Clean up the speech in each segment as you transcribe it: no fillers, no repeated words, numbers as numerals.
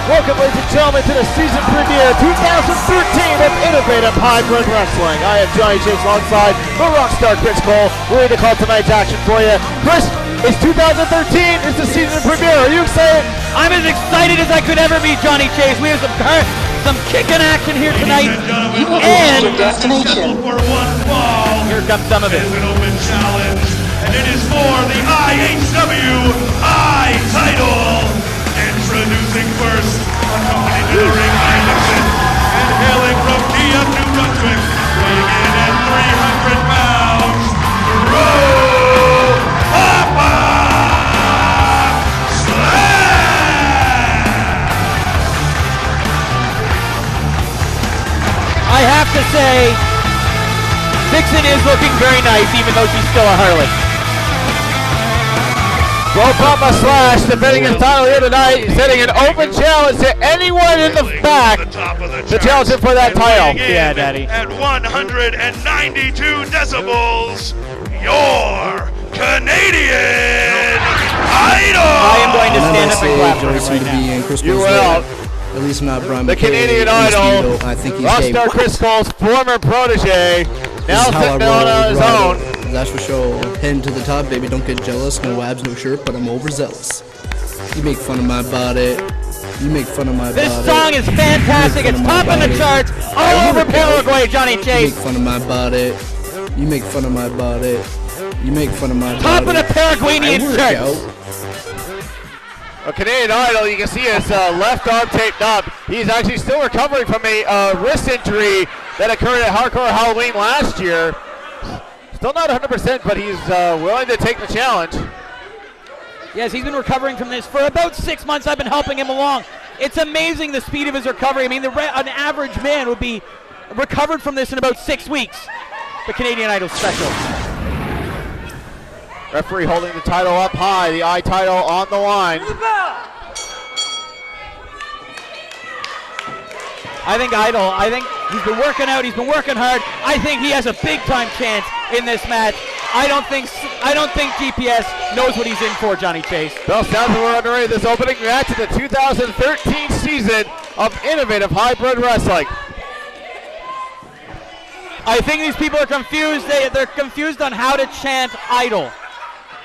Welcome, ladies and gentlemen, to the season premiere 2013 of Innovative Hybrid Wrestling. I am Johnny Chase alongside the rockstar Chris Cole. We're ready to call tonight's action for you. Chris, it's 2013. It's the season premiere. Are you excited? I'm as excited as I could ever be, Johnny Chase. We have some kicking action here tonight. And destination for one fall. Here comes some of it. It's an open challenge, and it is for the IHW title. Introducing first, accompanied to the ring by Nixon, and hailing from Kiev, New Brunswick, weighing in at 300 pounds, Papa Slam! I have to say, Nixon is looking very nice, even though she's still a harlot. Well, Papa Slash defending his title here tonight, setting an open challenge to anyone in the back to challenge him for that title. Yeah, Daddy. At 192 decibels, your Canadian Idol! I am going to stand up and clap for him right now. You will. At least not Brian The Canadian Idol, I think he's rockstar Chris Cole's former protege, now sitting on his own. That's for sure. Heading to the top, baby. Don't get jealous. No abs, no shirt, but I'm overzealous. You make fun of my body. You make fun of my body. This song is fantastic. It's topping the charts all over Paraguay, Johnny Chase. You make fun of my body. You make fun of my body. You make fun of my body. Topping the Paraguayan charts. A Canadian Idol, you can see his left arm taped up. He's actually still recovering from a wrist injury that occurred at Hardcore Halloween last year. Still not 100%, but he's willing to take the challenge. Yes, he's been recovering from this for about 6 months. I've been helping him along. It's amazing the speed of his recovery. I mean, an average man would be recovered from this in about 6 weeks. The Canadian Idol special. Referee holding the title up high, the I title on the line. I think he's been working out, he's been working hard. I think he has a big time chance in this match. I don't think GPS knows what he's in for, Johnny Chase. Well, sounds like we're underway this opening match of the 2013 season of Innovative Hybrid Wrestling. I think these people are confused. They're confused on how to chant Idol.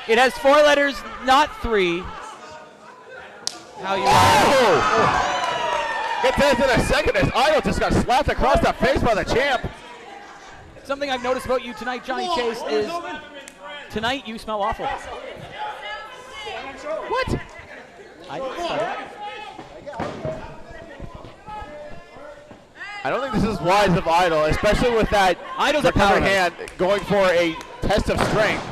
It has 4 letters, not 3. How you Get to in a second as Idol just got slapped across the face by the champ. Something I've noticed about you tonight, Johnny Chase, is tonight you smell awful. What? I don't think this is wise of Idol, especially with that Idol's a power hand going for a test of strength.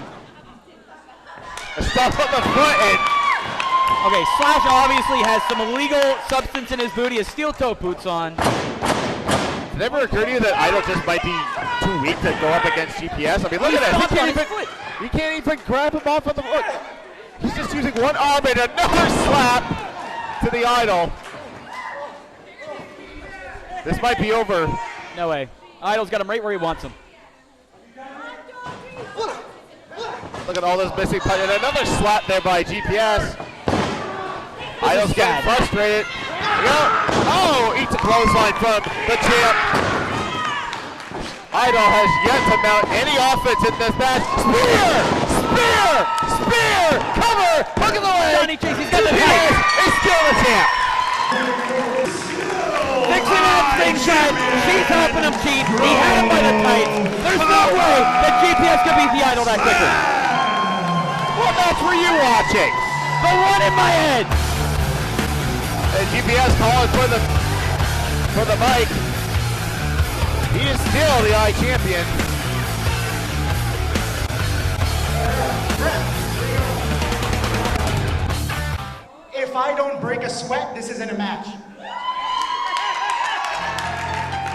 A stop on the foot and okay, Slash obviously has some illegal substance in his boot. He has steel-toe boots on. Did it never occur to you that Idol just might be too weak to go up against GPS? I mean, look at that. He can't even grab him off of the foot. He's just using one arm and another slap to the Idol. This might be over. No way. Idol's got him right where he wants him. Look at all those missing punches. And another slap there by GPS. Idol's getting frustrated. Oh, eats a clothesline from the champ. Idol has yet to mount any offense in this match. Spear, cover, look at the leg. Johnny Chase, he's got the GPS is still the champ. Nixon on ringside. She's helping him cheat. He had him by the tights. There's no way that GPS could beat the Idol that quickly. What match were you watching? The one in my head. And GPS calling for the mic. He is still the I champion. If I don't break a sweat, this isn't a match.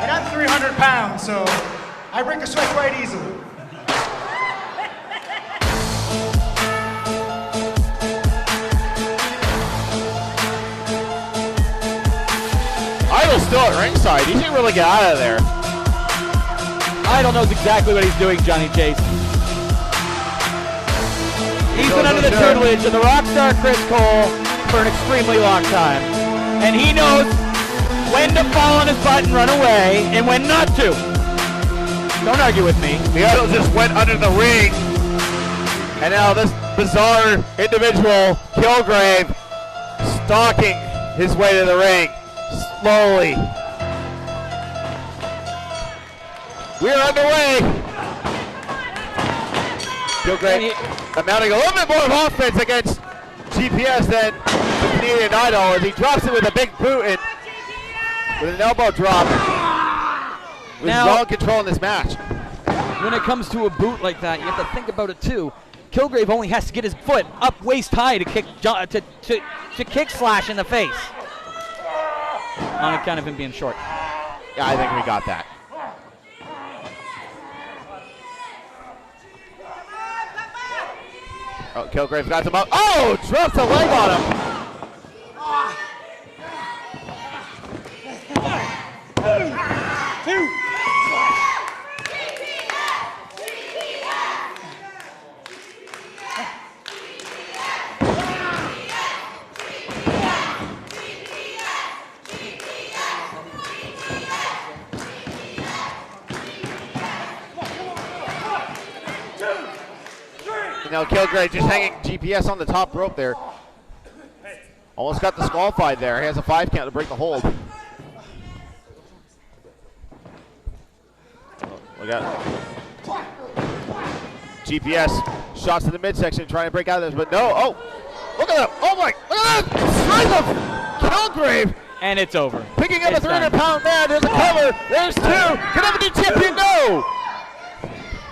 And I'm 300 pounds, so I break a sweat quite easily. Idol's still at ringside. He didn't really get out of there. Idol knows exactly what he's doing, Johnny Chase. He's been under the tutelage of the rockstar Chris Cole for an extremely long time. And he knows when to fall on his butt and run away and when not to. Don't argue with me. The idol just went under the ring. And now this bizarre individual, Kilgrave, stalking his way to the ring. Slowly. We're underway. Kilgrave amounting a little bit more of offense against GPS than the Canadian Idol as he drops it with a big boot and with an elbow drop. With well control in this match. When it comes to a boot like that, you have to think about it too. Kilgrave only has to get his foot up waist high to kick kick Slash in the face. On account of him being short. Yeah, I think we got that. Oh, Kilgrave got him up. Oh, drops a leg on him. You know, Kilgrave just hanging GPS on the top rope there. Almost got disqualified there. He has a 5 count to break the hold. Look out. GPS shots to the midsection trying to break out of this, but no. Oh, look at that. Oh my, look at that. Strike of Kilgrave. And it's over. Picking up a 300-pound man. There's a cover. There's 2. Can ever be champion? No.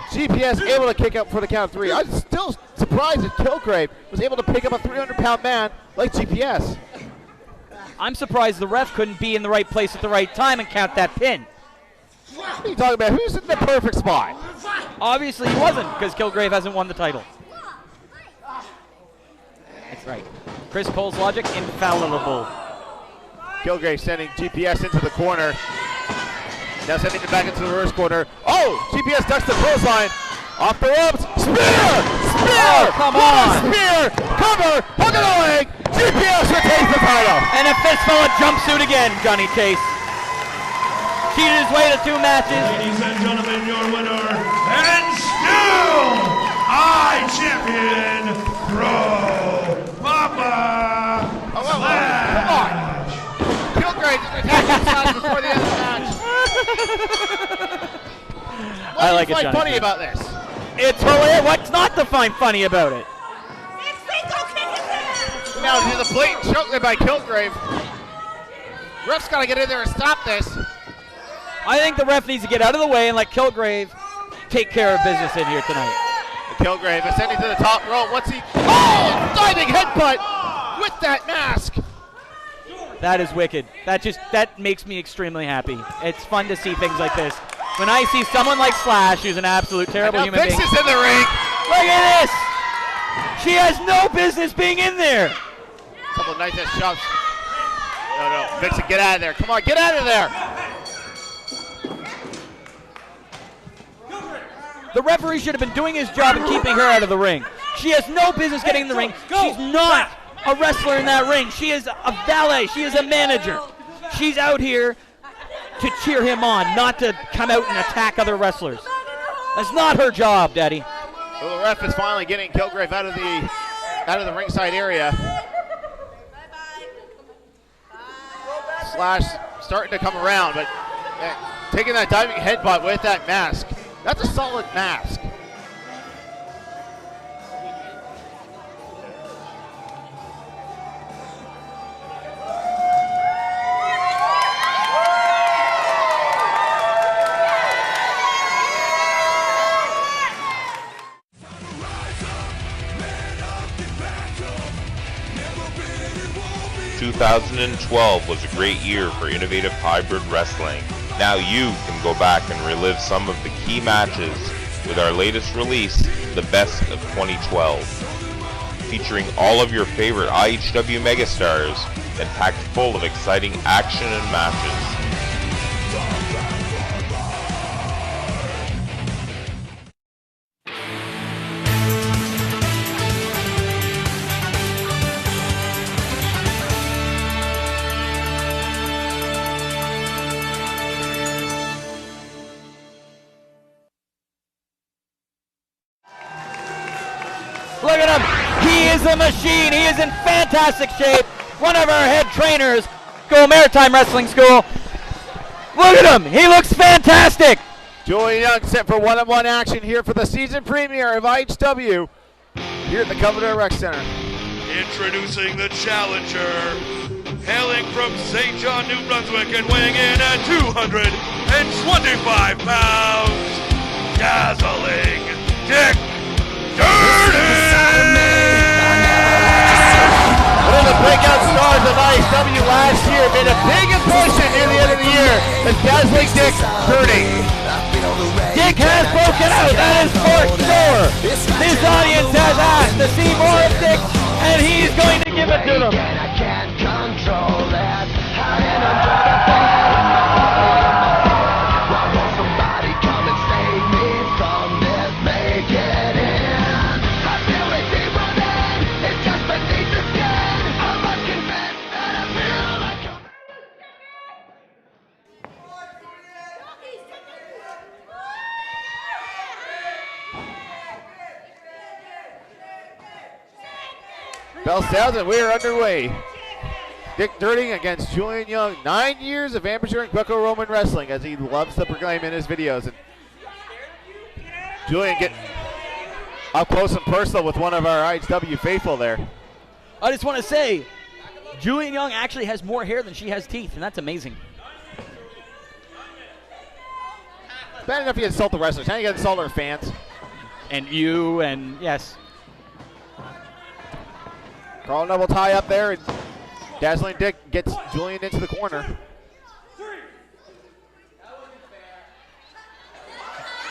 GPS able to kick up for the count of 3. I'm still surprised that Kilgrave was able to pick up a 300-pound man like GPS. I'm surprised the ref couldn't be in the right place at the right time and count that pin. What are you talking about? Who's in the perfect spot? Obviously he wasn't, because Kilgrave hasn't won the title. That's right. Chris Cole's logic, infallible. Kilgrave sending GPS into the corner. Now sending it back into the reverse corner. Oh, GPS ducks the clothesline. Off the ropes. Spear! Spear! Oh, come on! Spear! Cover! Hook of the leg! GPS retains the title. And a fistful of jumpsuit again, Johnny Chase. Cheated his way to 2 matches. Ladies and gentlemen, your winner, and still I-Champion, Pro Papa Slash. Come on. Kilgrave just attacking Slash before the end of the match. I like it, What's Johnny. funny about this? It's hilarious. What's not to find funny about it? Now there's a blatant choke there by Kilgrave. Ref's got to get in there and stop this. I think the ref needs to get out of the way and let Kilgrave take care of business in here tonight. Kilgrave ascending to the top rope. What's he? Oh, diving headbutt with that mask. That is wicked. That makes me extremely happy. It's fun to see things like this. When I see someone like Slash, who's an absolute terrible human being. Vix is in the ring. Look at this. She has no business being in there. Couple of nice shots. No, Vixen, get out of there. Come on, get out of there. The referee should have been doing his job and keeping her out of the ring. She has no business getting in the ring. She's not a wrestler in that ring. She is a valet. She is a manager. She's out here to cheer him on, not to come out and attack other wrestlers. That's not her job, Daddy. Well, the ref is finally getting Kilgrave out of the ringside area. Slash starting to come around, but taking that diving headbutt with that mask. That's a solid mask. 2012 was a great year for innovative hybrid wrestling. Now you can go back and relive some of the key matches with our latest release, The Best of 2012. Featuring all of your favorite IHW megastars and packed full of exciting action and matches. Look at him. He is a machine. He is in fantastic shape. One of our head trainers, Maritime Wrestling School. Look at him. He looks fantastic. Julian Young set for one-on-one action here for the season premiere of IHW here at the Commodore Rec Center. Introducing the challenger, hailing from St. John, New Brunswick, and weighing in at 225 pounds, dazzling Dick Durden! One of the breakout stars of IHW last year made a big impression near the end of the year as dazzling Dick Durden. Dick has broken out, that is for sure. This audience has asked to see more of Dick, and he's going to give it to them. I can't control that. I am under the why won't somebody come and save me from this? Make it in. I feel it deep within. It's just beneath the skin. I must confess that I feel like a Bell sounds and we are underway. Dick Durden against Julian Young. 9 years of amateur and Greco-Roman wrestling, as he loves to proclaim in his videos. And Julian getting up close and personal with one of our IHW faithful there. I just want to say, Julian Young actually has more hair than she has teeth, and that's amazing. Bad enough you insult the wrestlers. Now you got to insult our fans. And you, and yes. Carl double tie up there, and dazzling Dick gets Julian into the corner.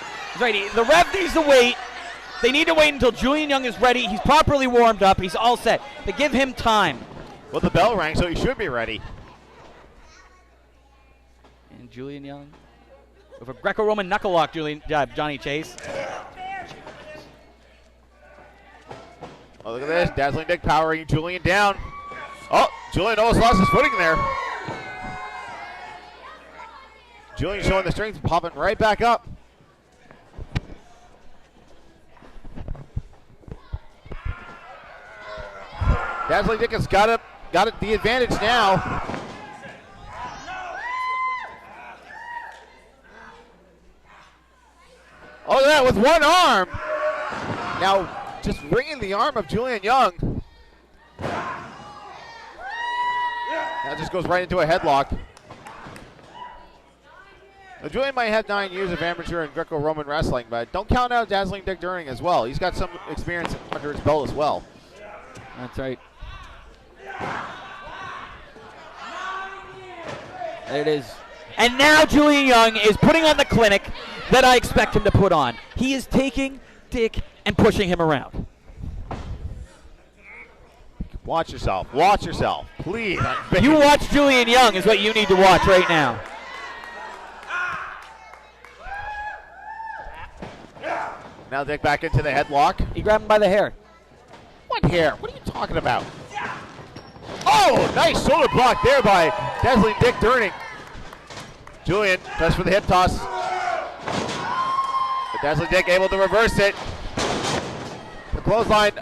That's right, the ref needs to wait. They need to wait until Julian Young is ready. He's properly warmed up. He's all set. They give him time. Well, the bell rang, so he should be ready. And Julian Young with a Greco-Roman knuckle lock, Johnny Chase. Oh, look at this. Dazzling Dick powering Julian down. Oh, Julian almost lost his footing there. Julian showing the strength, popping right back up. Dazzling Dick has got it the advantage now. Oh, look at that with one arm. Now, just bringing the arm of Julian Young. That just goes right into a headlock. Now, Julian might have 9 years of amateur and Greco-Roman wrestling, but don't count out Dazzling Dick Durden as well. He's got some experience under his belt as well. That's right. There it is. And now Julian Young is putting on the clinic that I expect him to put on. He is taking Dick and pushing him around. Watch yourself. Watch yourself. Please. You watch Julian Young is what you need to watch right now. Now Dick back into the headlock. He grabbed him by the hair. What hair? What are you talking about? Oh, nice shoulder block there by Dazzling Dick Durden. Julian tries for the hip toss. But Dazzling Dick able to reverse it. The clothesline.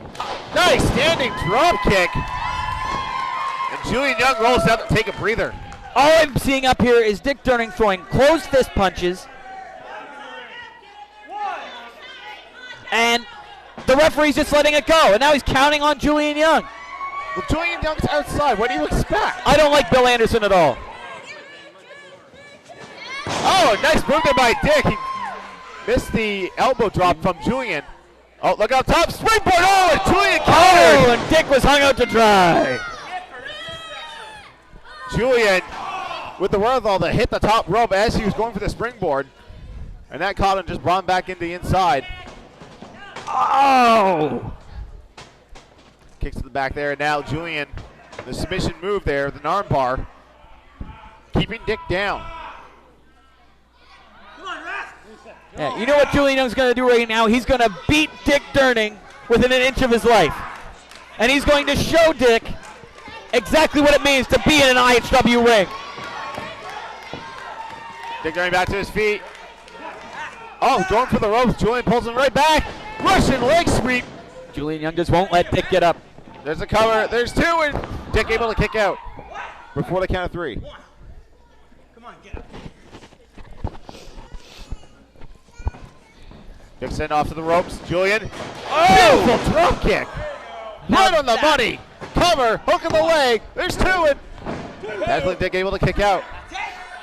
Nice standing drop kick. And Julian Young rolls out to take a breather. All I'm seeing up here is Dick Durden throwing closed fist punches. And the referee's just letting it go. And now he's counting on Julian Young. Well, Julian Young's outside. What do you expect? I don't like Bill Anderson at all. Oh, nice movement by Dick. He missed the elbow drop from Julian. Oh, look out top. Springboard. Oh, and Julian countered. Oh, and Dick was hung out to dry. Julian with the wherewithal to hit the top rope as he was going for the springboard. And that caught him, just brought him back into the inside. Oh! Kicks to the back there, and now Julian, the submission move there, the arm bar, keeping Dick down. Yeah, you know what Julian Young's going to do right now? He's going to beat Dick Durden within an inch of his life. And he's going to show Dick exactly what it means to be in an IHW ring. Dick going back to his feet. Oh, going for the ropes. Julian pulls him right back. Russian leg sweep. Julian Young just won't let Dick get up. There's a cover. There's 2, and Dick able to kick out before the count of 3. Come on, get up. Dick sent off to the ropes. Julian. Oh! Beautiful drop kick. Right on the money. Cover. Hook in the leg. There's 2, and Dazzling Dick able to kick out.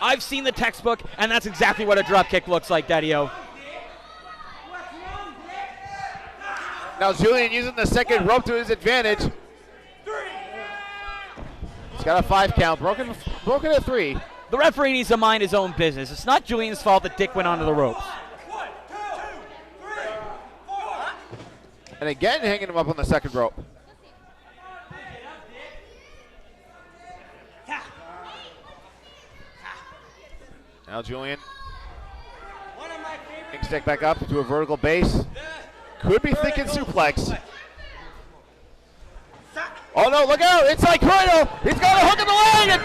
I've seen the textbook, and that's exactly what a drop kick looks like, Daddy-O. Now Julian using the second rope to his advantage. He's got a 5 count. Broken at 3. The referee needs to mind his own business. It's not Julian's fault that Dick went onto the ropes. And again, hanging him up on the second rope. Now Julian takes Dick back up to a vertical base. Could be thinking suplex. Oh no, look out! Inside cradle! He's got a hook in the leg and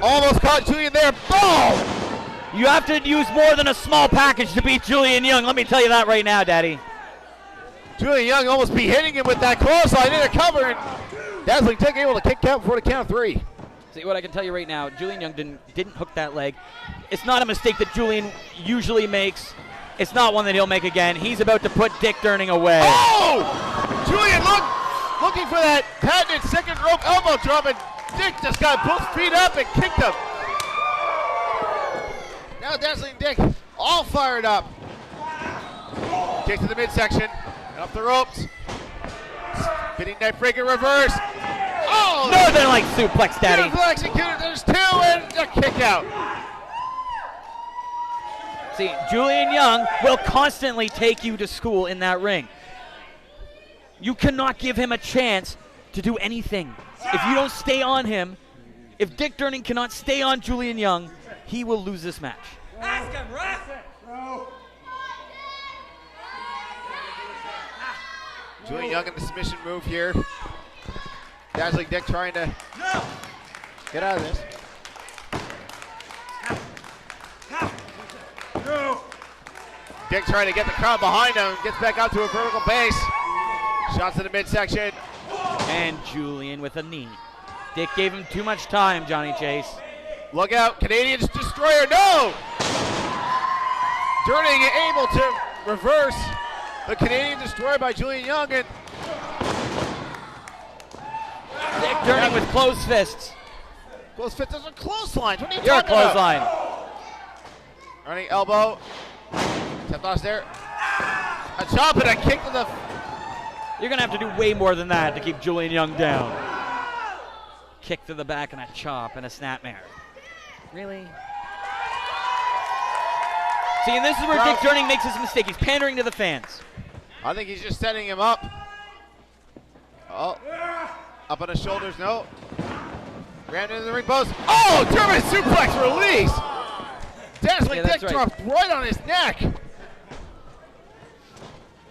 almost caught Julian there. Boom! You have to use more than a small package to beat Julian Young. Let me tell you that right now, Daddy. Julian Young almost be hitting him with that clothesline in a cover, and Dazzling Dick able to kick out before the count of 3. See what I can tell you right now, Julian Young didn't hook that leg. It's not a mistake that Julian usually makes. It's not one that he'll make again. He's about to put Dick Durning away. Oh! Julian looking for that patented second rope elbow drop, and Dick just got both feet up and kicked him. Now Dazzling Dick all fired up. Kick to the midsection, and up the ropes. Spinning knife breaker reverse. Oh! Northern Light suplex, Daddy. Beautiful executed. There's 2 and a kick out. See, Julian Young will constantly take you to school in that ring. You cannot give him a chance to do anything. If you don't stay on him, if Dick Durning cannot stay on Julian Young, he will lose this match. Ask him, ref! Julian Young in the submission move here. Dazzling Dick trying to get out of this. Dick trying to get the crowd behind him. Gets back out to a vertical base. Shots to the midsection. And Julian with a knee. Dick gave him too much time, Johnny Chase. Look out, Canadian Destroyer, no! Durning able to reverse the Canadian Destroyer by Julian Young, and Dick Durning with closed fists. close fits as a clothesline. What are you You're a talking about? clothesline. Running elbow. Stepped off there. A chop and a kick to the. You're going to have to do way more than that to keep Julian Young down. Kick to the back and a chop and a snapmare. Really? See, and this is where Dick Durning makes his mistake. He's pandering to the fans. I think he's just setting him up. Oh. Up on his shoulders, no. Ran into the ring post. Oh, German suplex release. Dazzling Dick right. dropped right on his neck.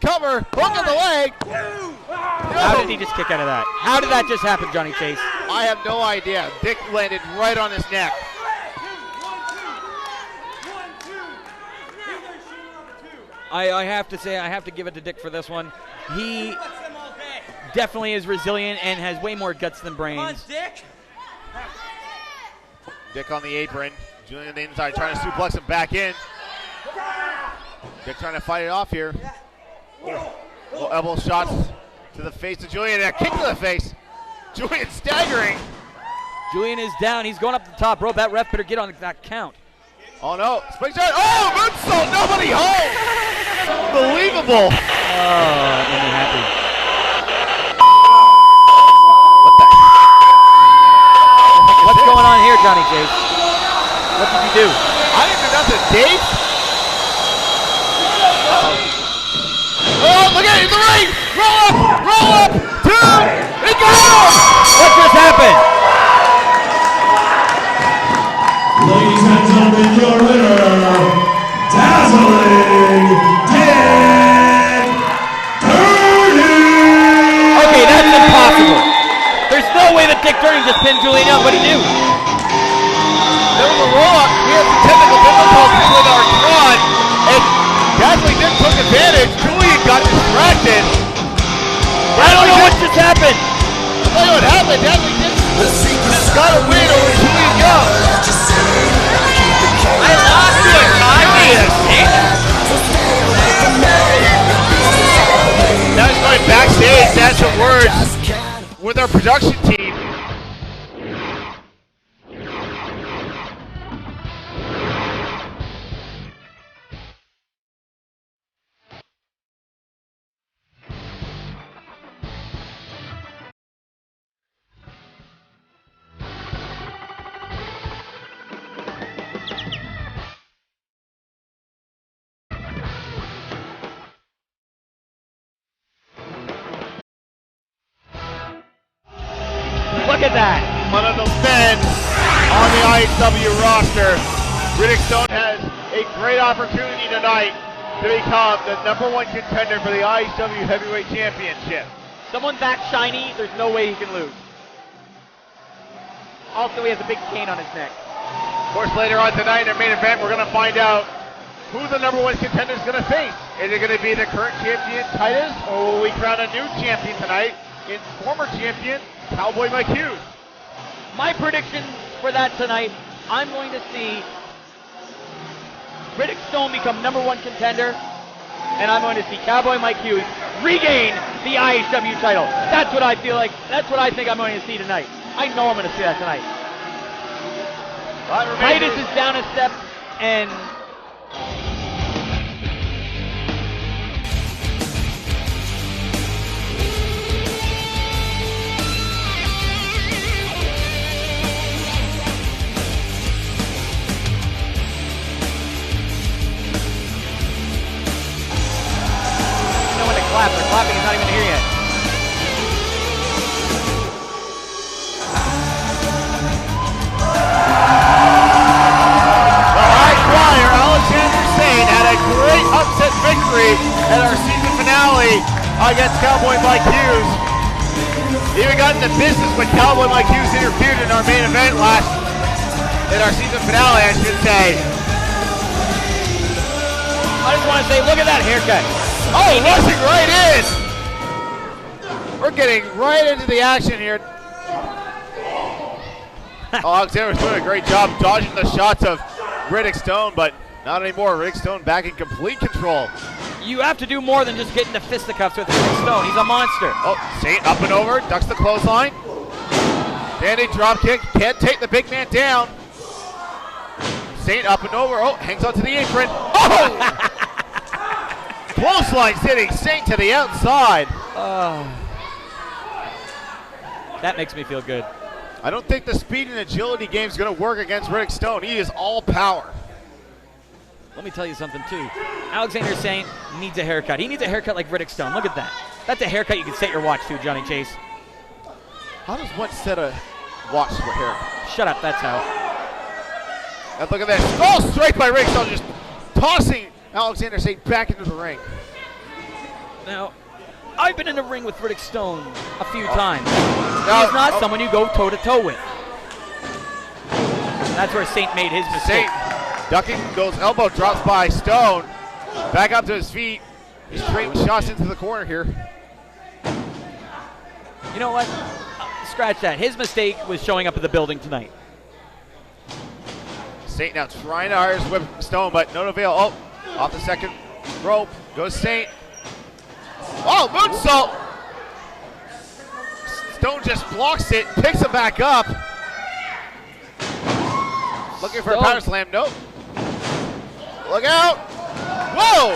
Cover, hook in the leg. How did he just kick out of that? How did that just happen, Johnny Chase? I have no idea. Dick landed right on his neck. I have to say, I have to give it to Dick for this one. He definitely is resilient and has way more guts than brains. Dick on the apron. Julian on the inside trying to suplex him back in. Dick trying to fight it off here. Little elbow shots to the face of Julian and a kick to the face. Julian staggering. Julian is down. He's going up the top rope. That ref better get on that count. Oh no, spike shot. Oh, moonsault, nobody home. Unbelievable. Oh, that made me happy. What the? What's going on here, Johnny Chase? What did you do? I didn't do nothing, Dave. Oh, look at it in the ring. Roll up, 2, and go. What just happened? Ladies and gentlemen, your winner, Dazzling Dick Durning! Okay, that's impossible. There's no way that Dick Durning just pinned Julian Young. What did he do? There was a roll-up. We had some technical difficulties with our run, and Dazzling Dick took advantage. Julian got distracted. happened? I'll tell you what happened. Definitely just got a win over Julian Young. I lost to a Now he's going backstage to have some words with our production team. Look at that. One of the men on the IHW roster. Riddick Stone has a great opportunity tonight to become the #1 contender for the IHW Heavyweight Championship. Someone that shiny, there's no way he can lose. Also, he has a big cane on his neck. Of course, later on tonight in our main event, we're going to find out who the #1 contender is going to face. Is it going to be the current champion, Titus, or will we crown a new champion tonight in former champion, Cowboy Mike Hughes? My prediction for that tonight, I'm going to see Riddick Stone become #1 contender, and I'm going to see Cowboy Mike Hughes regain the IHW title. That's what I feel like. That's what I think I'm going to see tonight. I know I'm going to see that tonight. Titus is down a step, and clap. They're clapping. He's not even here yet. The high flyer, Alexander Sane, had a great upset victory at our season finale against Cowboy Mike Hughes. He even got into business when Cowboy Mike Hughes interfered in our main event in our season finale, I should say. I just want to say, look at that haircut. Oh, rushing right in! We're getting right into the action here. Alexander's doing a great job dodging the shots of Riddick Stone, but not anymore. Riddick Stone back in complete control. You have to do more than just get into fisticuffs with Riddick Stone. He's a monster. Oh, Saint up and over, ducks the clothesline. Dandy drop kick, can't take the big man down. Saint up and over, oh, hangs onto the apron. Oh! Clothesline sitting Saint to the outside. That makes me feel good. I don't think the speed and agility game is going to work against Riddick Stone. He is all power. Let me tell you something, too. Alexander Saint needs a haircut. He needs a haircut like Riddick Stone. Look at that. That's a haircut you can set your watch to, Johnny Chase. How does one set a watch to a haircut? Shut up, that's how. And look at that. Oh, straight by Riddick Stone, just tossing Alexander Saint back into the ring. Now, I've been in the ring with Riddick Stone a few times. He's not someone you go toe-to-toe with. That's where Saint made his mistake. Saint ducking, goes elbow, drops by Stone. Back up to his feet. He's trading shots into the corner here. You know what? Scratch that. His mistake was showing up at the building tonight. Saint now trying to Irish whip Stone, but no avail. Oh, off the second rope goes Saint. Oh, moonsault! Stone just blocks it, picks it back up. Looking for a power slam, nope. Look out! Whoa!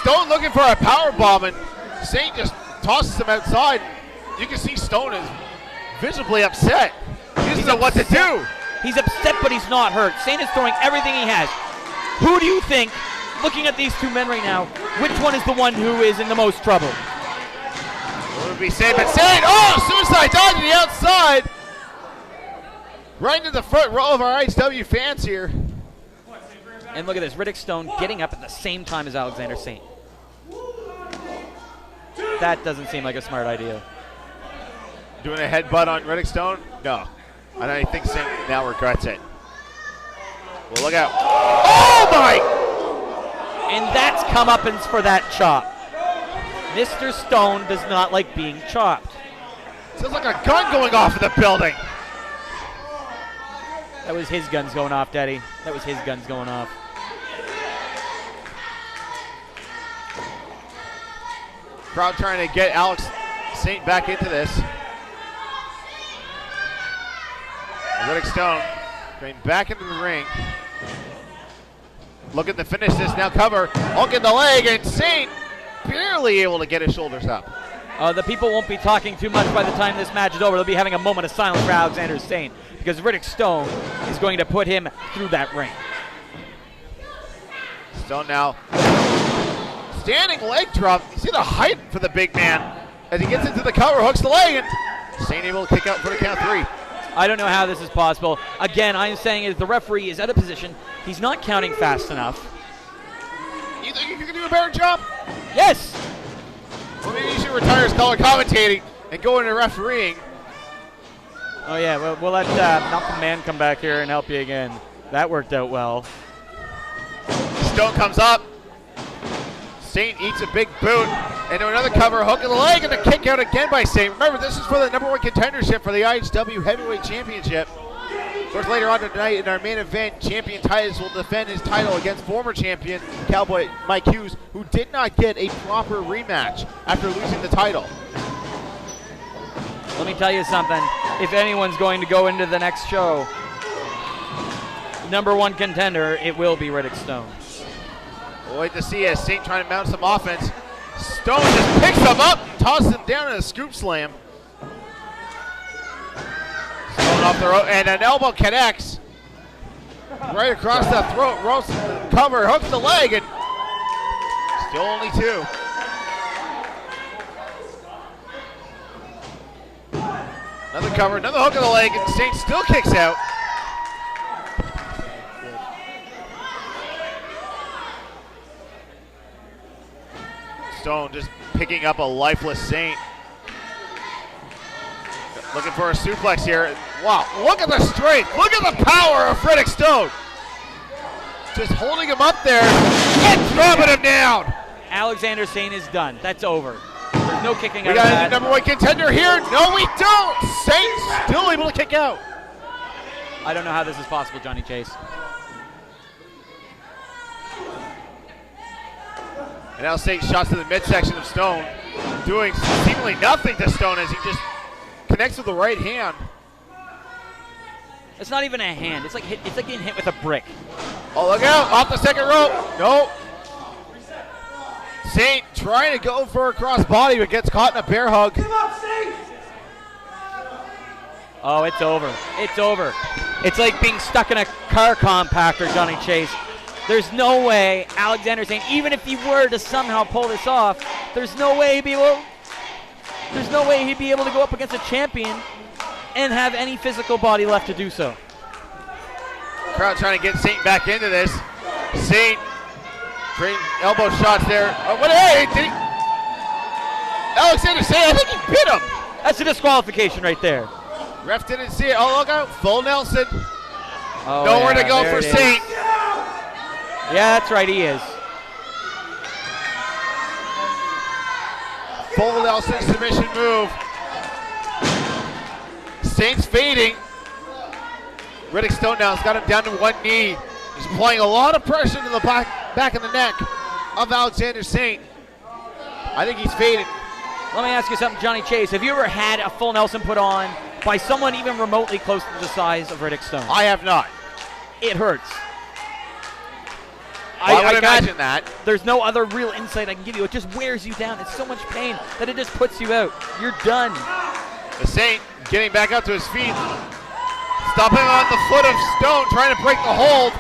Stone looking for a power bomb, and Saint just tosses him outside. You can see Stone is visibly upset. He doesn't know what to do. He's upset, but he's not hurt. Saint is throwing everything he has. Who do you think, looking at these two men right now, which one is the one who is in the most trouble? It would be Saint, but Saint, oh, suicide dive to the outside. Right into the front row of our IHW fans here. And look at this, Riddick Stone getting up at the same time as Alexander Saint. That doesn't seem like a smart idea. Doing a headbutt on Riddick Stone? No. I think Saint now regrets it. Well, look out. Oh, my! And that's comeuppance for that chop. Mr. Stone does not like being chopped. Sounds like a gun going off in the building. That was his guns going off, Daddy. That was his guns going off. Crowd trying to get Alex Saint back into this. Riddick Stone going back into the ring. Looking to finish this now. Cover. Hook in the leg, and Saint barely able to get his shoulders up. The people won't be talking too much by the time this match is over. They'll be having a moment of silence for Alexander Saint because Riddick Stone is going to put him through that ring. Stone now. Standing leg drop. You see the height for the big man as he gets into the cover, hooks the leg, and Saint able to kick out for the count 3. I don't know how this is possible. Again, I'm saying is the referee is out of position. He's not counting fast enough. You think you can do a better job? Yes! Well, maybe you should retire as color commentating and go into refereeing. Oh yeah, we'll let Malcolm Mann come back here and help you again. That worked out well. Stone comes up. Saint eats a big boot. Into another cover, hook in the leg, and a kick out again by Saint. Remember, this is for the #1 contendership for the IHW Heavyweight Championship. Of course, later on tonight in our main event, Champion Titus will defend his title against former champion Cowboy Mike Hughes, who did not get a proper rematch after losing the title. Let me tell you something. If anyone's going to go into the next show, #1 contender, it will be Riddick Stone. We'll wait to see as Saint trying to mount some offense. Stone just picks him up, tosses him down in a scoop slam. Stone off the rope, and an elbow connects right across the throat. Roast cover, hooks the leg, and still only 2. Another cover, another hook of the leg, and Saint still kicks out. Stone just picking up a lifeless Saint. Looking for a suplex here. Wow, look at the strength. Look at the power of Riddick Stone. Just holding him up there and dropping him down. Alexander Saint is done. That's over. There's no kicking out We of got that. a #1 contender here. No, we don't. Saint still able to kick out. I don't know how this is possible, Johnny Chase. And now Saint shots to the midsection of Stone, doing seemingly nothing to Stone as he just connects with the right hand. It's not even a hand. It's like getting hit with a brick. Oh, look out, off the second rope. Nope. Saint trying to go for a cross body, but gets caught in a bear hug. Oh, it's over. It's over. It's like being stuck in a car compactor, Johnny Chase. There's no way Alexander Saint, even if he were to somehow pull this off, there's no way he'd be able to go up against a champion and have any physical body left to do so. Crowd trying to get Saint back into this. Saint trading elbow shots there. Oh, what? Hey, did he? Alexander Saint, I think he bit him. That's a disqualification right there. Ref didn't see it. Oh, look out, full Nelson. Oh, Nowhere yeah, to go there for it is. Saint. Yeah, that's right, he is. Full Nelson submission move. Saint's fading. Riddick Stone now has got him down to one knee. He's applying a lot of pressure to the back of the neck of Alexander Saint. I think he's faded. Let me ask you something, Johnny Chase. Have you ever had a full Nelson put on by someone even remotely close to the size of Riddick Stone? I have not. It hurts. I would imagine that. There's no other real insight I can give you. It just wears you down. It's so much pain that it just puts you out. You're done. The Saint getting back up to his feet. Stopping on the foot of Stone, trying to break the hold.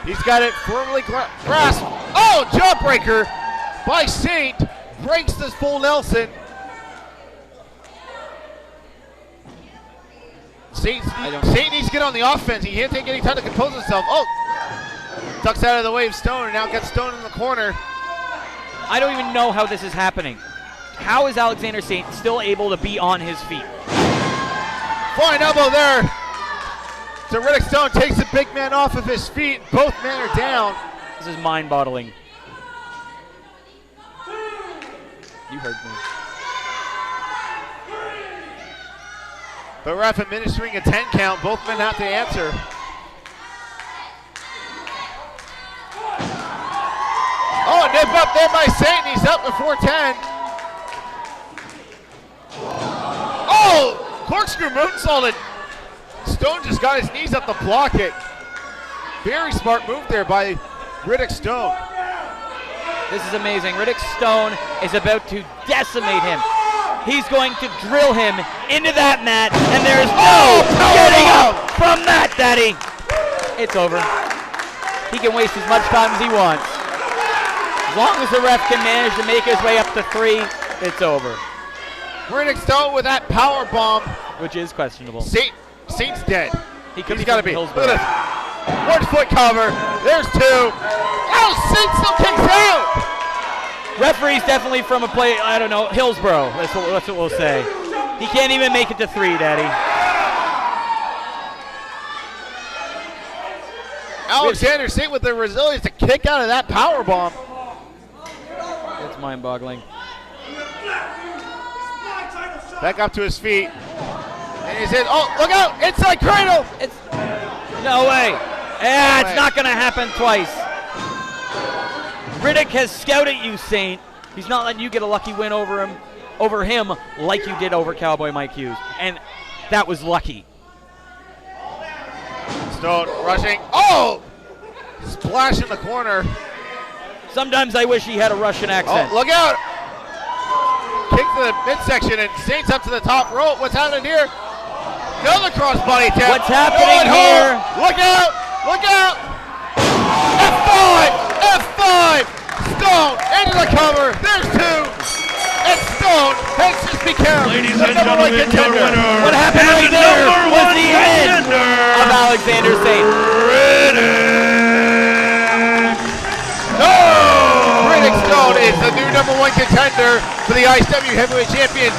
He's got it firmly grasped. Oh, jawbreaker by Saint. Breaks this full Nelson. Saint needs to get on the offense. He can't take any time to compose himself. Oh, tucks out of the way of Stone and now gets Stone in the corner. I don't even know how this is happening. How is Alexander Saint still able to be on his feet? Flying elbow there. So Riddick Stone takes the big man off of his feet. Both men are down. This is mind-boggling. You heard me. The ref administering a 10 count. Both men have to answer. Oh, nip up there by Saint. He's up before 10. Oh, corkscrew moonsaulted. Stone just got his knees up to block it. Very smart move there by Riddick Stone. This is amazing. Riddick Stone is about to decimate him. He's going to drill him into that mat, and there's no getting up from that, Daddy. It's over. He can waste as much time as he wants. As long as the ref can manage to make his way up to 3, it's over. Riddick Stone with that power bomb, which is questionable. Saint's dead. He's got to be. Hillsborough. Look at this. 1 foot cover. There's 2. Oh, Saint still kicks out. Referee's definitely from a play, I don't know, Hillsborough. That's what we'll say. He can't even make it to 3, Daddy. Alexander Saint with the resilience to kick out of that power bomb. It's mind-boggling. Back up to his feet. And he's in. Oh, look out! Inside cradle! No way. Yeah, it's not going to happen twice. Riddick has scouted you, Saint. He's not letting you get a lucky win over him like you did over Cowboy Mike Hughes. And that was lucky. Stone rushing. Oh! Splash in the corner. Sometimes I wish he had a Russian accent. Oh, look out! Kick to the midsection and Saints up to the top rope. What's happening here? Another crossbody tap. What's happening here? Look out! Look out! F5! F5! Stone into the cover. There's 2. And Stone has just become Ladies the and number 1 gentlemen, your contender. winner. What happened and right the there number was 1 the end contender, of Alexander Saint. Riddick Stone is the new number 1 contender for the IHW Heavyweight Champion.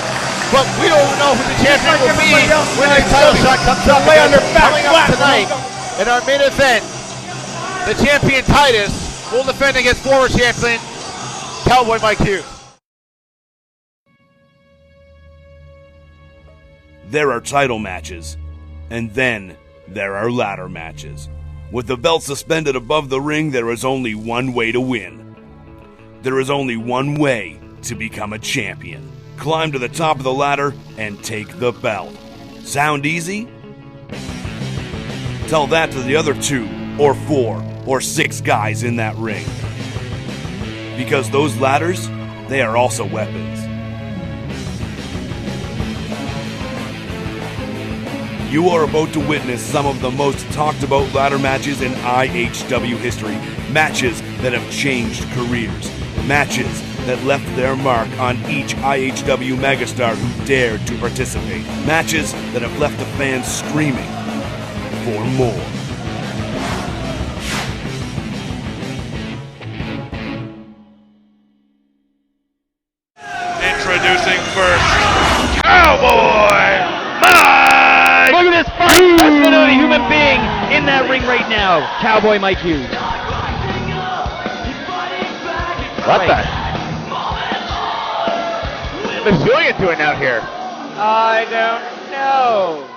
But we don't know who the champion will be when the title shot comes up. Coming up tonight in our main event, the champion Titus will defend against former champion Cowboy Mike Hughes. There are title matches, and then there are ladder matches. With the belt suspended above the ring, there is only one way to win. There is only one way to become a champion. Climb to the top of the ladder and take the belt. Sound easy? Tell that to the other 2 or 4 or 6 guys in that ring. Because those ladders, they are also weapons. You are about to witness some of the most talked about ladder matches in IHW history. Matches that have changed careers. Matches that left their mark on each IHW megastar who dared to participate. Matches that have left the fans screaming for more. Introducing first, Cowboy Mike! Look at this fight! That's another human being in that ring right now. Cowboy Mike Hughes. What the? What's Julian doing out here? I don't know.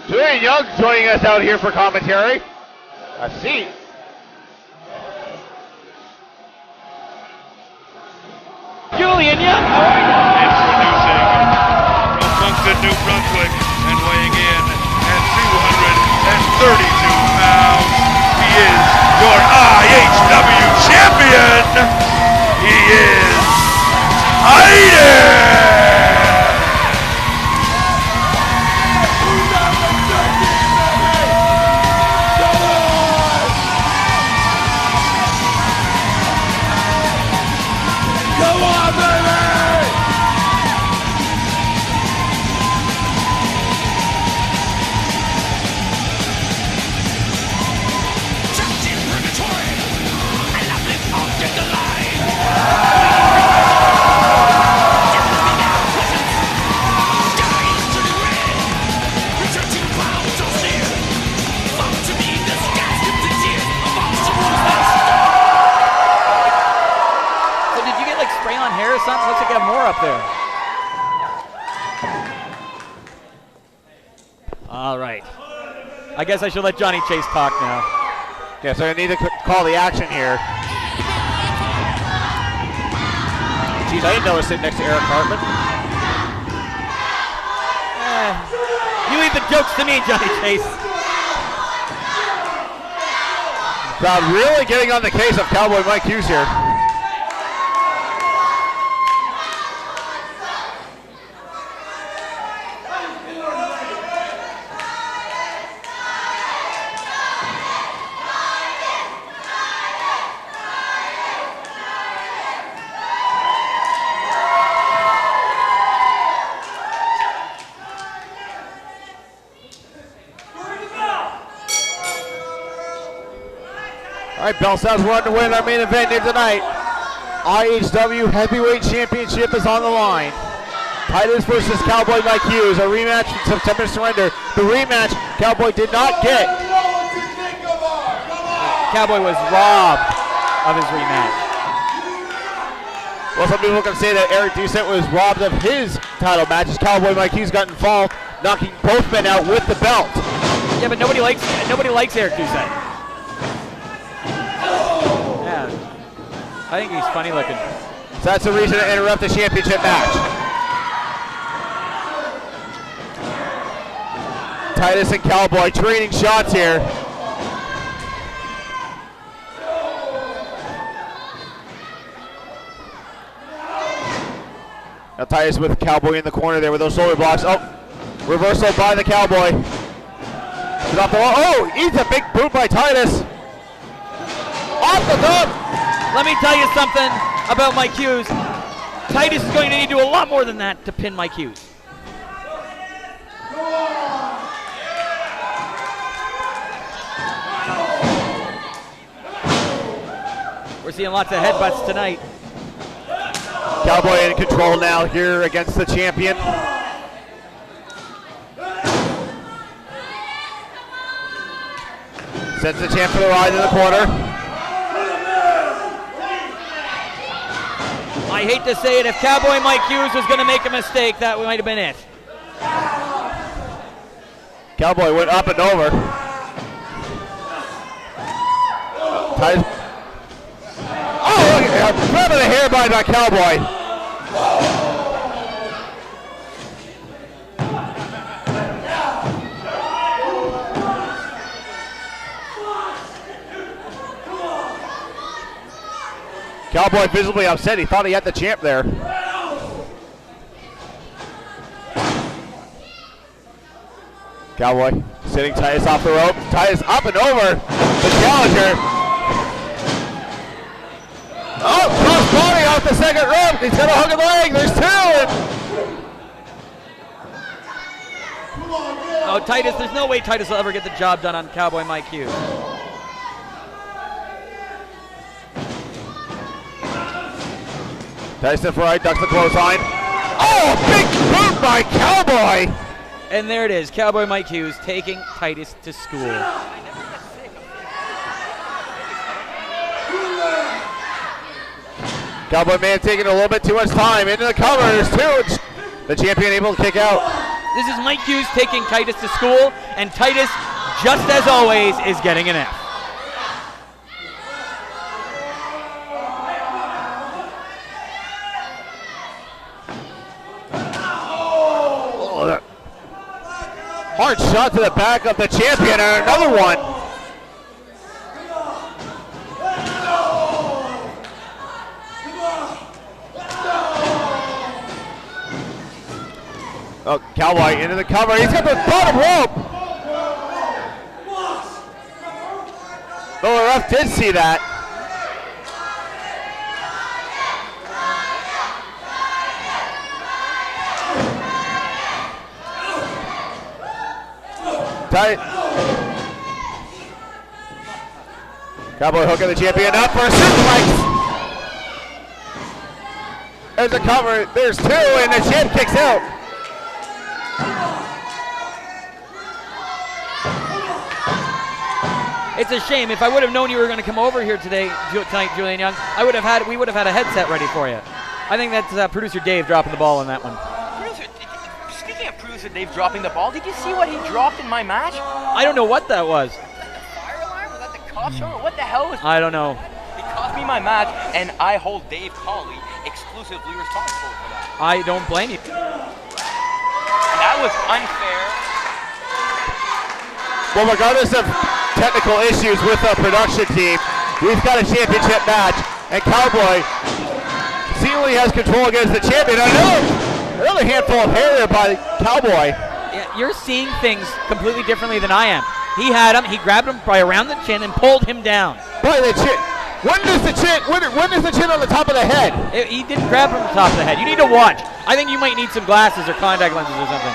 Julian Young's joining us out here for commentary. I see. Julian Young. Introducing from Moncton, New Brunswick, and weighing in at 232 pounds, he is your IHW champion. He is Titus. or something? Looks like you have more up there. All right. I guess I should let Johnny Chase talk now. Yeah, so I need to call the action here. Geez, I didn't know I was sitting next to Eric Hartman. You leave the jokes to me, Johnny Chase. Crowd really getting on the case of Cowboy Mike Hughes here. All right, Bell South, we're underway in our main event here tonight. IHW Heavyweight Championship is on the line. Titus versus Cowboy Mike Hughes, a rematch from September Surrender. The rematch Cowboy did not get. Cowboy was robbed of his rematch. Well, some people can say that Eric Doucette was robbed of his title match as Cowboy Mike Hughes got involved, knocking both men out with the belt. Yeah, but nobody likes Eric Doucette. I think he's funny looking. So that's the reason to interrupt the championship match. Titus and Cowboy trading shots here. Now Titus with Cowboy in the corner there with those shoulder blocks. Oh, reversal by the Cowboy. He's off the wall. Oh, eats a big boot by Titus. Off the top. Let me tell you something about Mike Hughes. Titus is going to need to do a lot more than that to pin Mike Hughes. We're seeing lots of headbutts tonight. Cowboy in control now here against the champion. Sends the champ for the ride in the corner. I hate to say it, if Cowboy Mike Hughes was going to make a mistake, that might have been it. Cowboy went up and over. Oh, look at him. Grabbing the hair by Cowboy. Cowboy visibly upset. He thought he had the champ there. Cowboy sitting Titus off the rope. Titus up and over the challenger. Oh, cross body off the second rope. He's got a hook of the leg. There's two. Oh, Titus, there's no way Titus will ever get the job done on Cowboy Mike Hughes. Tyson Fry ducks the clothesline. Oh, big boot by Cowboy! And there it is, Cowboy Mike Hughes taking Titus to school. Cowboy man taking a little bit too much time into the covers too. The champion able to kick out. This is Mike Hughes taking Titus to school, and Titus, just as always, is getting an F. Hard shot to the back of the champion, and another one. Oh, Cowboy into the cover. He's got the bottom rope. Oh, the ref did see that. Tight. Cowboy hooking the champion up for a suplex. There's a cover. There's two, and the champ kicks out. It's a shame. If I would have known you were going to come over here tonight, Julian Young, we would have had a headset ready for you. I think that's producer Dave dropping the ball on that one. Speaking of producer Dave dropping the ball, did you see what he dropped in my match? I don't know what that was. Was that the fire alarm? Was that the cops? Or what the hell was I don't know. He cost me my match, and I hold Dave Colley exclusively responsible for that. I don't blame you. That was unfair. Well, regardless of technical issues with the production team, we've got a championship match, and Cowboy seemingly has control against the champion. Another handful of hair there by Cowboy. Yeah, you're seeing things completely differently than I am. He had him, he grabbed him by around the chin and pulled him down. By the chin. When is the chin on the top of the head? He didn't grab him on the top of the head. You need to watch. I think you might need some glasses or contact lenses or something.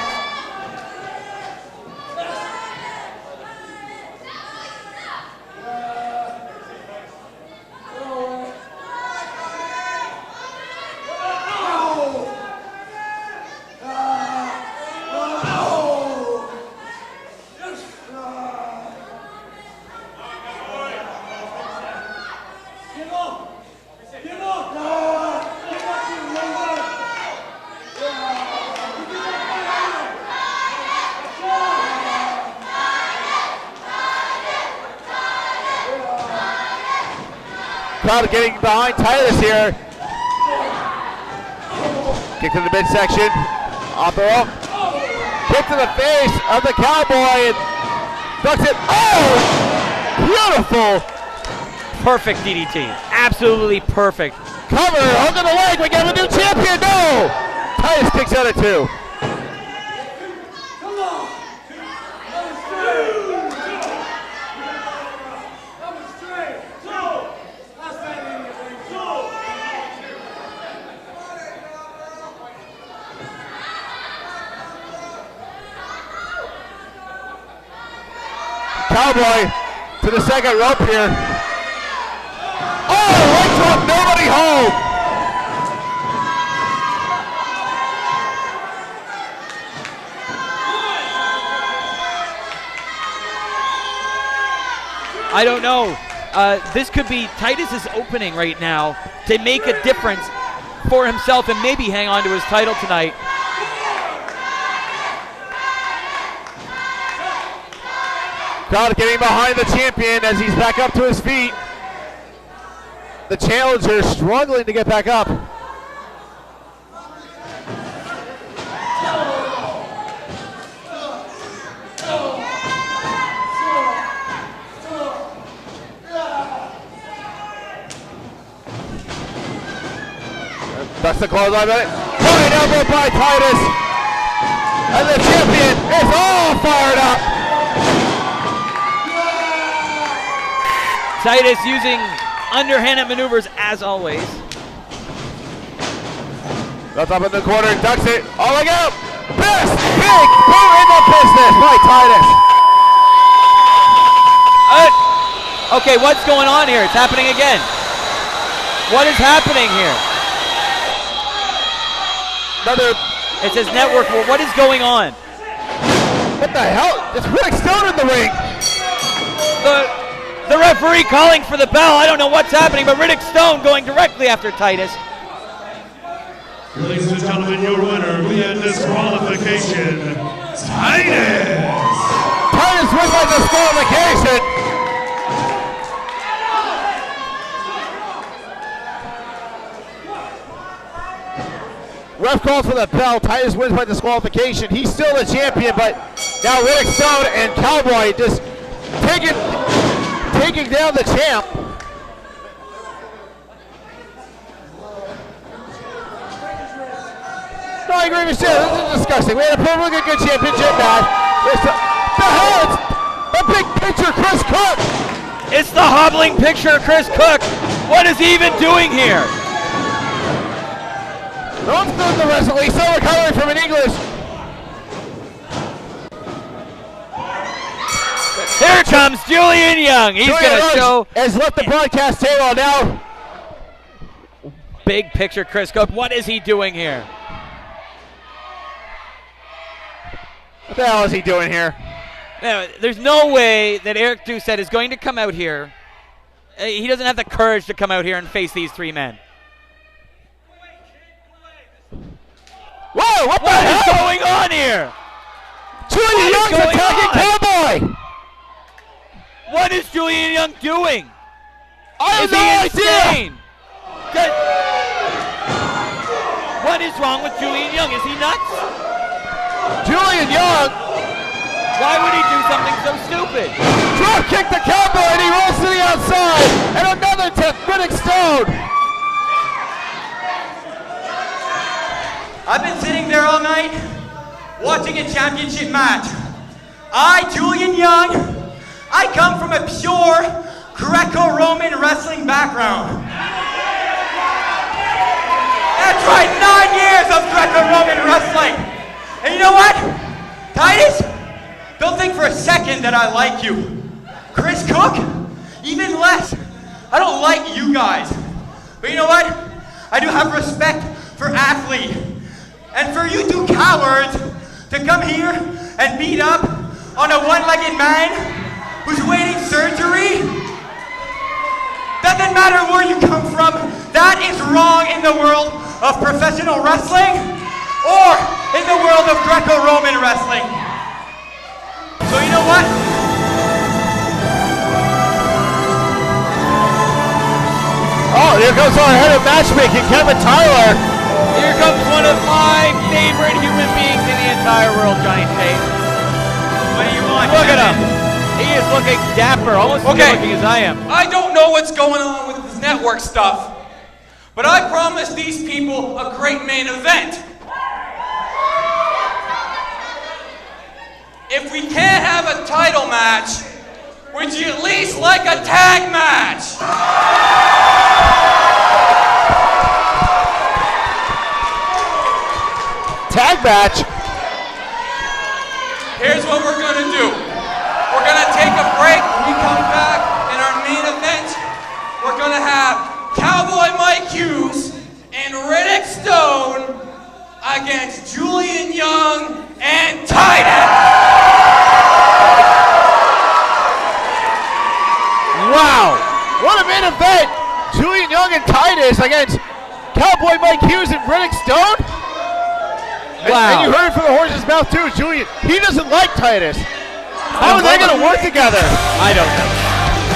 Crowd getting behind Titus here. Kick to the midsection. Off the rope. Kick to the face of the Cowboy and ducks it. Oh! Beautiful. Perfect DDT. Absolutely perfect. Cover. Hook of the leg. We get a new champion. No! Titus kicks out at 2. Cowboy to the second rope here. Oh, right drop, nobody home. I don't know. This could be Titus's opening right now to make a difference for himself and maybe hang on to his title tonight. Crowd getting behind the champion as he's back up to his feet. The challenger struggling to get back up. That's the clothesline. Right elbow by Titus. And the champion is all fired up. Titus using underhanded maneuvers as always. That's up in the corner, ducks it, all the way up. Best big boot in the business by Titus. Okay, what's going on here? It's happening again. What is happening here? It says network. Well, what is going on? What the hell? It's Rick Stone in the ring. The referee calling for the bell. I don't know what's happening, but Riddick Stone going directly after Titus. Ladies and gentlemen, your winner via disqualification, Titus. Titus wins by disqualification. Ref calls for the bell. Titus wins by disqualification. He's still the champion, but now Riddick Stone and Cowboy just taking down the champ. No, I agree with you. This is disgusting. We had a perfectly good championship match. The hell? It's the big picture, Chris Cook. It's the hobbling picture, Chris Cook. What is he even doing here? No one's doing the wrestling. He's still recovering from an English. Here comes Julian Young. He's going to show. Has left the broadcast table now. Big picture, Chris Cook. What is he doing here? What the hell is he doing here? Now, there's no way that Eric Doucette is going to come out here. He doesn't have the courage to come out here and face these three men. here? What the What is hell? going on here? Julian Young's going attacking on? Cowboy. What is Julian Young doing? I have Is no he idea. insane? What is wrong with Julian Young? Is he nuts? Julian Young Why would he do something so stupid? drop kick the Cowboy and he rolls to the outside. And another tip, Riddick Stone. I've been sitting there all night watching a championship match. I, Julian Young, I come from a pure Greco-Roman wrestling background. That's right, 9 years of Greco-Roman wrestling. And you know what? Titus, don't think for a second that I like you. Chris Cook, even less. I don't like you guys. But you know what? I do have respect for athletes. And for you two cowards to come here and beat up on a one-legged man who's waiting surgery, doesn't matter where you come from, that is wrong in the world of professional wrestling or in the world of Greco-Roman wrestling. So you know what? Oh, here comes our head of matchmaking, Kevin Tyler. Here comes one of my favorite human beings in the entire world, Johnny Tate. What do you want? Look at him. He is looking dapper, almost as good looking as I am. I don't know what's going on with this network stuff, but I promised these people a great main event. If we can't have a title match, would you at least like a tag match? Tag match. Here's what we're gonna do. We're gonna take a break. When we come back in our main event, we're gonna have Cowboy Mike Hughes and Riddick Stone against Julian Young and Titus. Wow. What a main event. Julian Young and Titus against Cowboy Mike Hughes and Riddick Stone. Wow. And you heard it from the horse's mouth too, Julian. He doesn't like Titus. How are they going to work together? I don't know.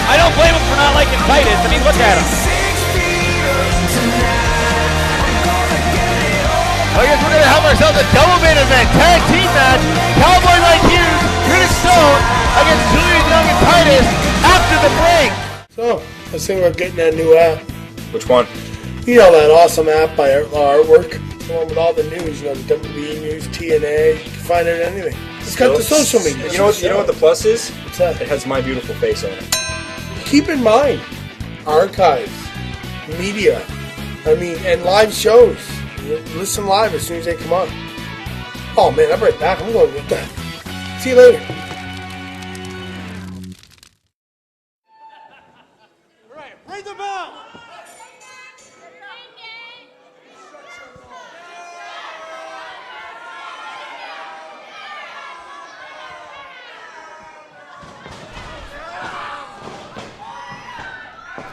I don't blame him for not liking Titus. I mean, look at him. I guess we're going to have ourselves a double main event, tag team match. Cowboy Mike Hughes, Riddick Stone against Julian Young and Titus after the break. So, I think we're getting that new app. Which one? You know, that awesome app by Artwork. The one with all the news, you know, the WWE news, TNA. You can find it on anything. It's got the social media. You know what the plus is? What's that? It has my beautiful face on it. Keep in mind, archives, media, and live shows. Listen live as soon as they come on. Oh man, I'm right back. I'm going with that. See you later. All right, ring the bell.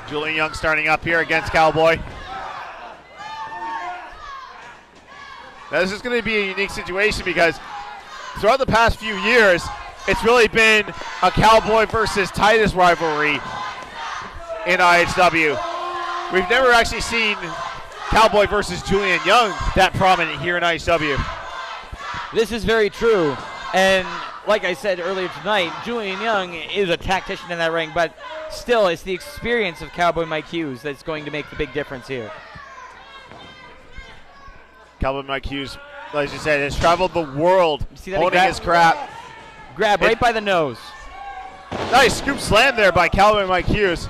Julian Young starting up here against Cowboy. Now this is going to be a unique situation because throughout the past few years, it's really been a Cowboy versus Titus rivalry in IHW. We've never actually seen Cowboy versus Julian Young that prominent here in IHW. This is very true. And like I said earlier tonight, Julian Young is a tactician in that ring, but still, it's the experience of Cowboy Mike Hughes that's going to make the big difference here. Cowboy Mike Hughes, like you said, has traveled the world holding his crap. Grab right by the nose. Nice scoop slam there by Cowboy Mike Hughes.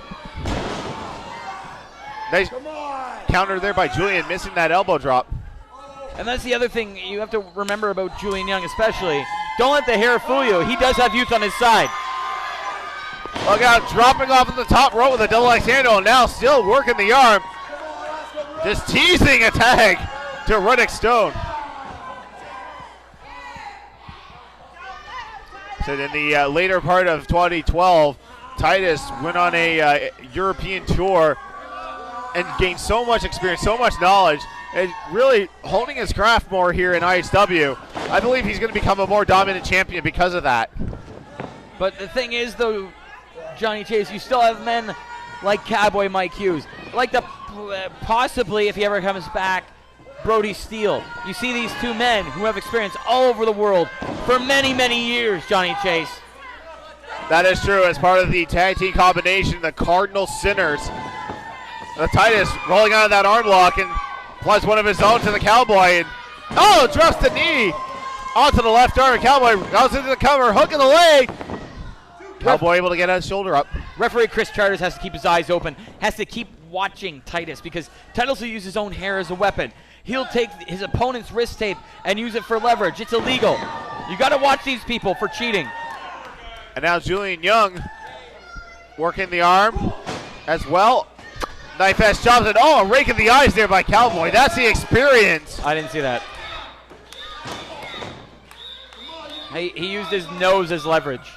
Nice counter there by Julian, missing that elbow drop. And that's the other thing you have to remember about Julian Young especially. Don't let the hair fool you. He does have youth on his side. Look out, dropping off at the top rope with a double axe handle, and now still working the arm. Just teasing a tag to Riddick Stone. So in the later part of 2012, Titus went on a European tour and gained so much experience, so much knowledge, and really honing his craft more here in IHW. I believe he's going to become a more dominant champion because of that. But the thing is, though, Johnny Chase, you still have men like Cowboy Mike Hughes, like the possibly, if he ever comes back, Brody Steele. You see these two men who have experience all over the world for many, many years, Johnny Chase. That is true. As part of the tag team combination, the Cardinal Sinners. The Titus rolling out of that arm lock and applies one of his own to the Cowboy. And drops the knee onto the left arm. Cowboy goes into the cover, hook in the leg. Cowboy able to get his shoulder up. Referee Chris Charters has to keep his eyes open, has to keep watching Titus, because Titus will use his own hair as a weapon. He'll take his opponent's wrist tape and use it for leverage. It's illegal. You got to watch these people for cheating. And now Julian Young working the arm as well. Knife edge chops it. A rake in the eyes there by Cowboy. That's the experience. I didn't see that. He used his nose as leverage.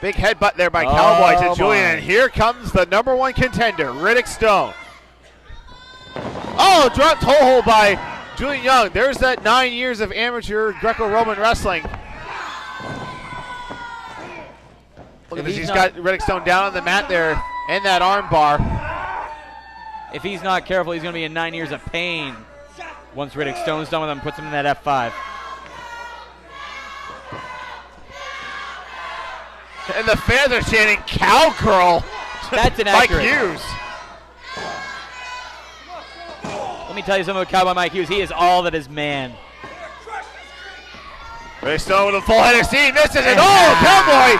Big headbutt there by Cowboy to Julian. And here comes the #1 contender, Riddick Stone. Dropped toe hold by Julian Young. There's that 9 years of amateur Greco-Roman wrestling. Look at this. He's got Riddick Stone down on the mat there in that arm bar. If he's not careful, he's going to be in 9 years of pain once Riddick Stone's done with him, puts him in that F5. And the fans are chanting cowgirl. That's inaccurate. Mike Hughes. Let me tell you something about Cowboy Mike Hughes. He is all that is man. Riddick Stone with a full header seat. Misses it. Cowboy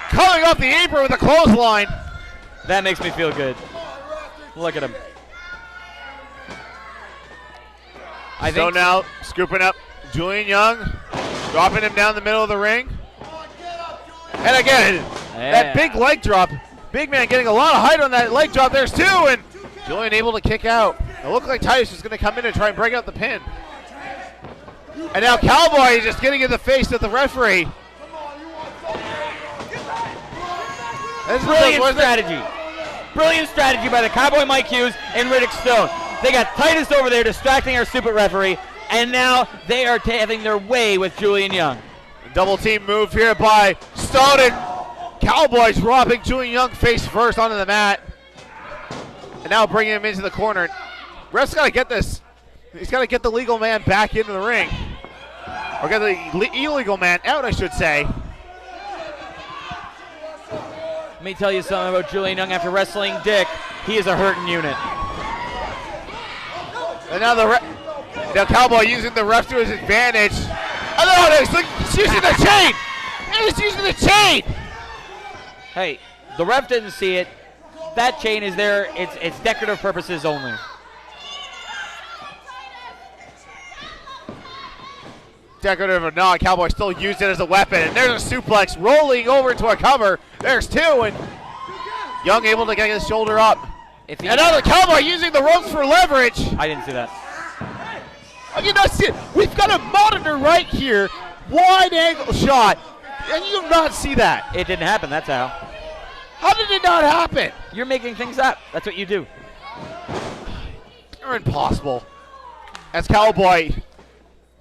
coming off the apron with a clothesline. That makes me feel good. Look at him. Stone now scooping up Julian Young, dropping him down the middle of the ring. And again, that big leg drop. Big man getting a lot of height on that leg drop. There's two, and Julian able to kick out. It looked like Titus was going to come in and try and break out the pin. And now Cowboy is just getting in the face of the referee. Brilliant strategy. Brilliant strategy by the Cowboy Mike Hughes and Riddick Stone. They got Titus over there distracting our stupid referee, and now they are having their way with Julian Young. Double team move here by Stone, and Cowboys dropping Julian Young face first onto the mat. And now bringing him into the corner. Ref's got to get this. He's got to get the legal man back into the ring. Or get the illegal man out, I should say. Let me tell you something about Julian Young. After wrestling Dick, he is a hurting unit. And now now Cowboy using the ref to his advantage. Oh no, he's using the chain! He's using the chain! Hey, the ref didn't see it. That chain is there. It's decorative purposes only. Decorative or not, Cowboy still used it as a weapon. And there's a suplex rolling over to a cover. There's two, and Young able to get his shoulder up. And now the Cowboy using the ropes for leverage. I didn't see that. Oh, you not see it? We've got a monitor right here, wide angle shot, and you do not see that. It didn't happen, that's how. How did it not happen? You're making things up. That's what you do. You're impossible. As Cowboy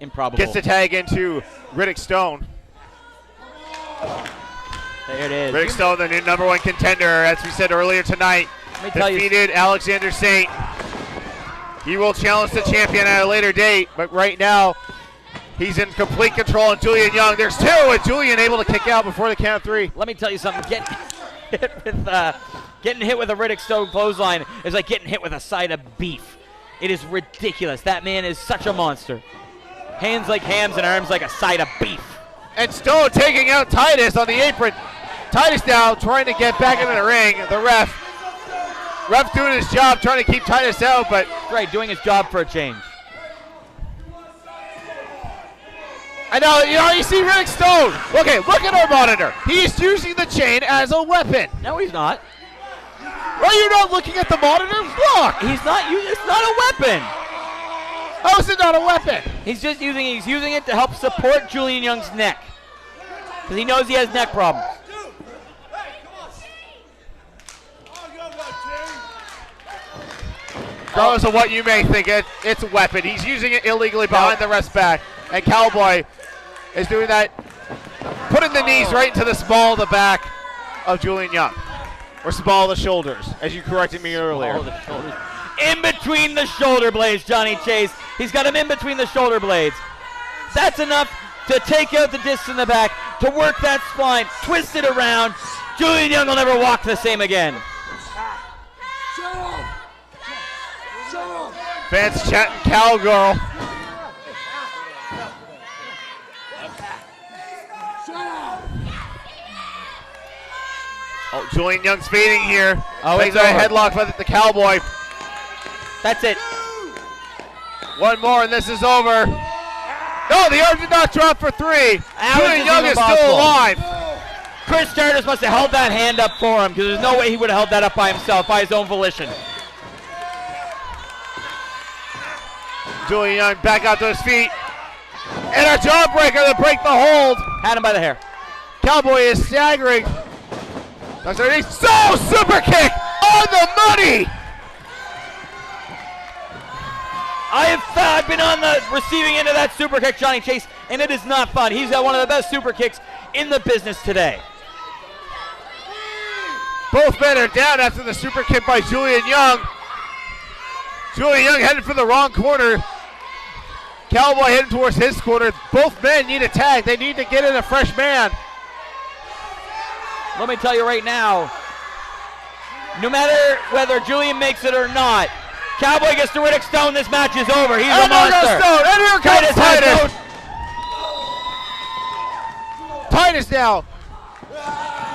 Improbable. gets the tag into Riddick Stone. There it is. Riddick Stone, the new #1 contender, as we said earlier tonight, defeated Alexander Saint. He will challenge the champion at a later date, but right now he's in complete control of Julian Young. There's two, and Julian able to kick out before the count of three. Let me tell you something. Getting hit with a Riddick Stone clothesline is like getting hit with a side of beef. It is ridiculous. That man is such a monster. Hands like hams and arms like a side of beef. And Stone taking out Titus on the apron. Titus now trying to get back into the ring. The ref doing his job, trying to keep Titus out, but right, doing his job for a change. I know, you see Riddick Stone. Okay, look at our monitor. He's using the chain as a weapon. No, he's not. Are you not looking at the monitor? Look! He's not using. It's not a weapon. How is it not a weapon? He's using it to help support Julian Young's neck, because he knows he has neck problems. Regardless of what you may think, it's a weapon. He's using it illegally behind the ref's back. And Cowboy is doing that, putting the knees right into the small of the back of Julian Young. Or small of the shoulders, as you corrected me earlier. In between the shoulder blades, Johnny Chase. He's got him in between the shoulder blades. That's enough to take out the disc in the back, to work that spine, twist it around. Julian Young will never walk the same again. Fans chanting cowgirl. Oh, Julian Young's fading here. Oh, it's it's a over. headlock by the Cowboy. That's it. One more and this is over. No, the arm did not drop for 3. Julian Young is still alive. Chris Stardust must have held that hand up for him, because there's no way he would have held that up by himself, by his own volition. Julian Young back out to his feet. And a jawbreaker to break the hold. Had him by the hair. Cowboy is staggering. So super kick on the money. I've been on the receiving end of that super kick, Johnny Chase, and it is not fun. He's got one of the best super kicks in the business today. Both men are down after the super kick by Julian Young. Julian Young headed for the wrong corner. Cowboy heading towards his corner. Both men need a tag. They need to get in a fresh man. Let me tell you right now, no matter whether Julian makes it or not, Cowboy gets to Riddick Stone, this match is over. He's a monster. And here comes Titus. Titus now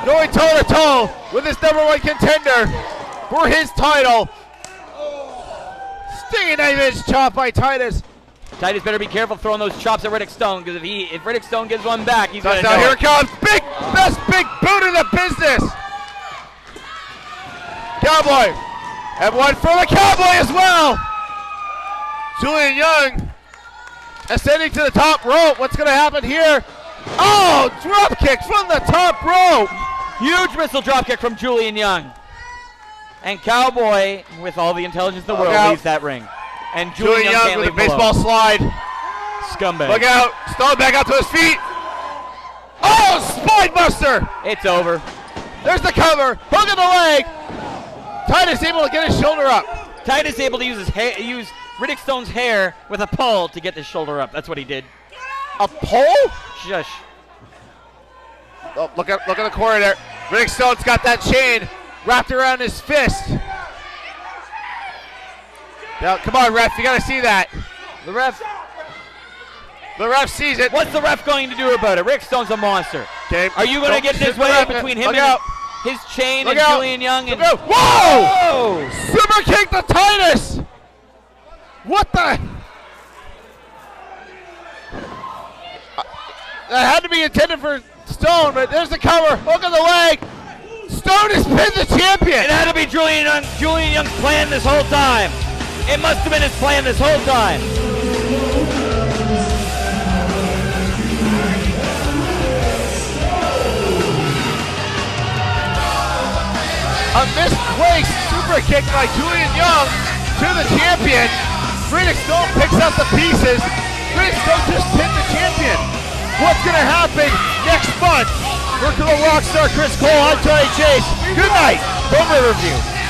going toe-to-toe with his #1 contender for his title. Stinging knife chop by Titus. Titus better be careful throwing those chops at Riddick Stone, because if Riddick Stone gives one back, he's going to know here it comes. Best big boot in the business. Cowboy. And one for the Cowboy as well. Julian Young ascending to the top rope. What's going to happen here? Oh, drop kick from the top rope. Huge missile drop kick from Julian Young. And Cowboy, with all the intelligence in the world, leaves that ring. And Julian Young can't with a leave baseball below. slide. Scumbag. Look out. Stone back out to his feet. Oh, spine buster. It's over. There's the cover. Hook in the leg. Titus able to get his shoulder up. Titus able to use use Riddick Stone's hair with a pole to get his shoulder up. That's what he did. A pole? Shush. Oh, look at the corner there. Riddick Stone's got that chain wrapped around his fist. Now, come on, ref. You got to see that. The ref sees it. What's the ref going to do about it? Riddick Stone's a monster. Okay. Are you going to get in his way between him and his chain and Julian Young? And Whoa! Super kick to Titus! What the? That had to be intended for Stone, but there's the cover. Hook on the leg. Stone has pinned the champion. It had to be Julian Young. Julian Young's plan this whole time. It must have been his plan this whole time. A misplaced super kick by Julian Young to the champion. Riddick Stone picks up the pieces. Riddick Stone just pinned the champion. What's going to happen next month? We're to the Rockstar Chris Cole. I'm Johnny Chase. Good night from Riverview.